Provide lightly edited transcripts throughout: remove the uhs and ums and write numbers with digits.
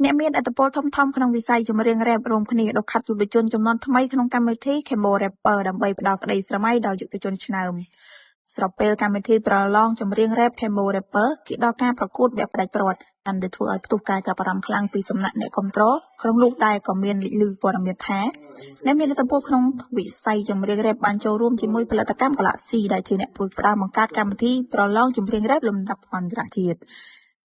អ្នកមានអត្តពលធំក្នុងវិស័យចម្រៀងរ៉េបរួមគ្នាដកខាត់យុវជនចំនួនថ្មីក្នុងកម្មវិធី Kemo Rapper ដើម្បីផ្ដល់ក្តីស្រមៃដល់យុវជនឆ្នើមស្របពេលកម្មវិធីប្រឡងចម្រៀងរ៉េប Kemo Rapper គេដល់ការប្រកួតវគ្គផ្ដាច់ព្រាត់បានដែលធ្វើឲ្យផ្ទុះការចាប់អារម្មណ៍ខ្លាំងពីសំណាក់អ្នកគាំទ្រក្នុងនោះដែរក៏មានលេចលឺព័ត៌មានថាអ្នកមានអត្តពលក្នុងវិស័យចម្រៀងរ៉េបបានចូលរួមជាមួយផលិតកម្ម Galaxy ដែលជាអ្នកធ្វើផ្ដើមបង្កើតកម្មវិធីប្រឡងចម្រៀងរ៉េបលំដាប់អន្តរជាតិ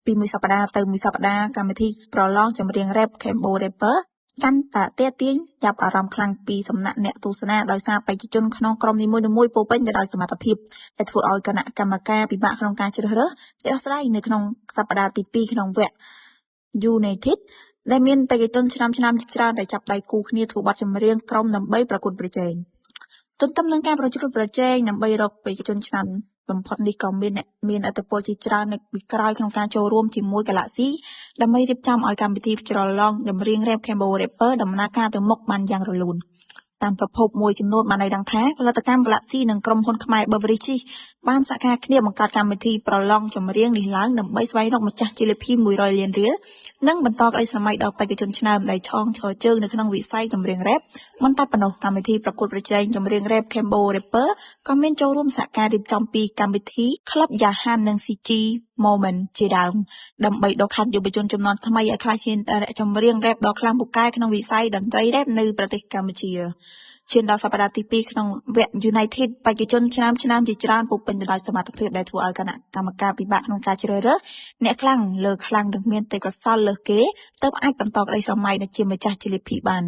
ពីមួយសប្តាហ៍ទៅមួយសប្តាហ៍កម្មវិធីប្រឡងចម្រៀងរ៉េប Kemo Rapper កាន់តែទាក់ទាញចាប់អារម្មណ៍ខ្លាំងពីសំណាក់អ្នកទស្សនាដោយសារបេក្ខជនក្នុងក្រុមនីមួយៗពោពេញទៅដោយសមត្ថភាពដែលធ្វើឲ្យគណៈកម្មការពិបាកក្នុងការជ្រើសរើសជាអាស្រ័យនៅក្នុងសប្តាហ៍ទី2ក្នុងវគ្គ United ដែលមានបេក្ខជនឆ្នាំច្រើនដែលចាប់ដៃគូគ្នាធ្វើបទចម្រៀងក្រុមដើម្បីប្រកួតប្រជែងទន្ទឹមនឹងការប្រជែងដើម្បីរកបេក្ខជនឆ្នាំបំផុតនេះក៏មានអ្នកមានអត្តពលជាច្រើននៅពីក្រោយក្នុងការចូលរួមជាមួយ Galaxy ដើម្បីរៀបចំឲ្យកម្មវិធីប្រឡងចម្រៀង Rap Kemo Rapper ដំណើរការទៅមុខបានយ៉ាងរលូនតាមប្រភពមួយចំនួនបានឲ្យដឹងថាផលិតកម្ម Galaxy និងក្រុមហ៊ុនខ្មែរ Beverages បានសហការគ្នាបង្កើតកម្មវិធីប្រឡងចម្រៀងនេះឡើងដើម្បីស្វែងរកម្ចាស់ជាលភា100លានរៀលនិងបន្តក្តីស្រមៃដល់បេក្ខជនឆ្នើមដែលឈរជើងនៅក្នុងវិស័យចម្រៀង Rap មិនតែប៉ុណ្ណោះកម្មវិធីប្រកួតប្រជែងចម្រៀង Rap Kemo Rapper ក៏មានចូលរួមសហការរៀបចំពីកម្មវិធី Club Jahan និង CG Moment ជាដើមដើម្បីដកខាត់យុវជនជំនាន់ថ្មីឲ្យក្លាយជាអ្នកចម្រៀង Rap ដ៏ខ្លាំងពូកែក្នុងវិស័យតន្ត្រី Rap នៅប្រទេសកម្ពុជាឈានដល់សប្តាហ៍ទី2ក្នុងវគ្គ United បេក្ខជនឆ្នាំជាច្រើនពុះពេញទៅដោយសមត្ថភាពដែលធ្វើឲ្យគណៈកម្មការពិបាកក្នុងការជ្រើសរើសអ្នកខ្លាំងលើខ្លាំងនិងមានទេពកោសល្យលើសគេទើបអាចបន្តក្តីស្រមៃនៅជាម្ចាស់ជាលភាបាន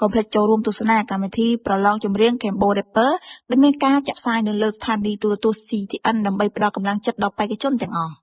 កុំភ្លេចចូលរួមទស្សនាកម្មវិធីប្រឡងចម្រៀង Kemo Rapper ដែលមានការចាក់ផ្សាយនៅលើស្ថានីយទូរទស្សន៍ CTN ដើម្បីផ្ដល់កម្លាំងចិត្តដល់បេក្ខជនទាំងអស់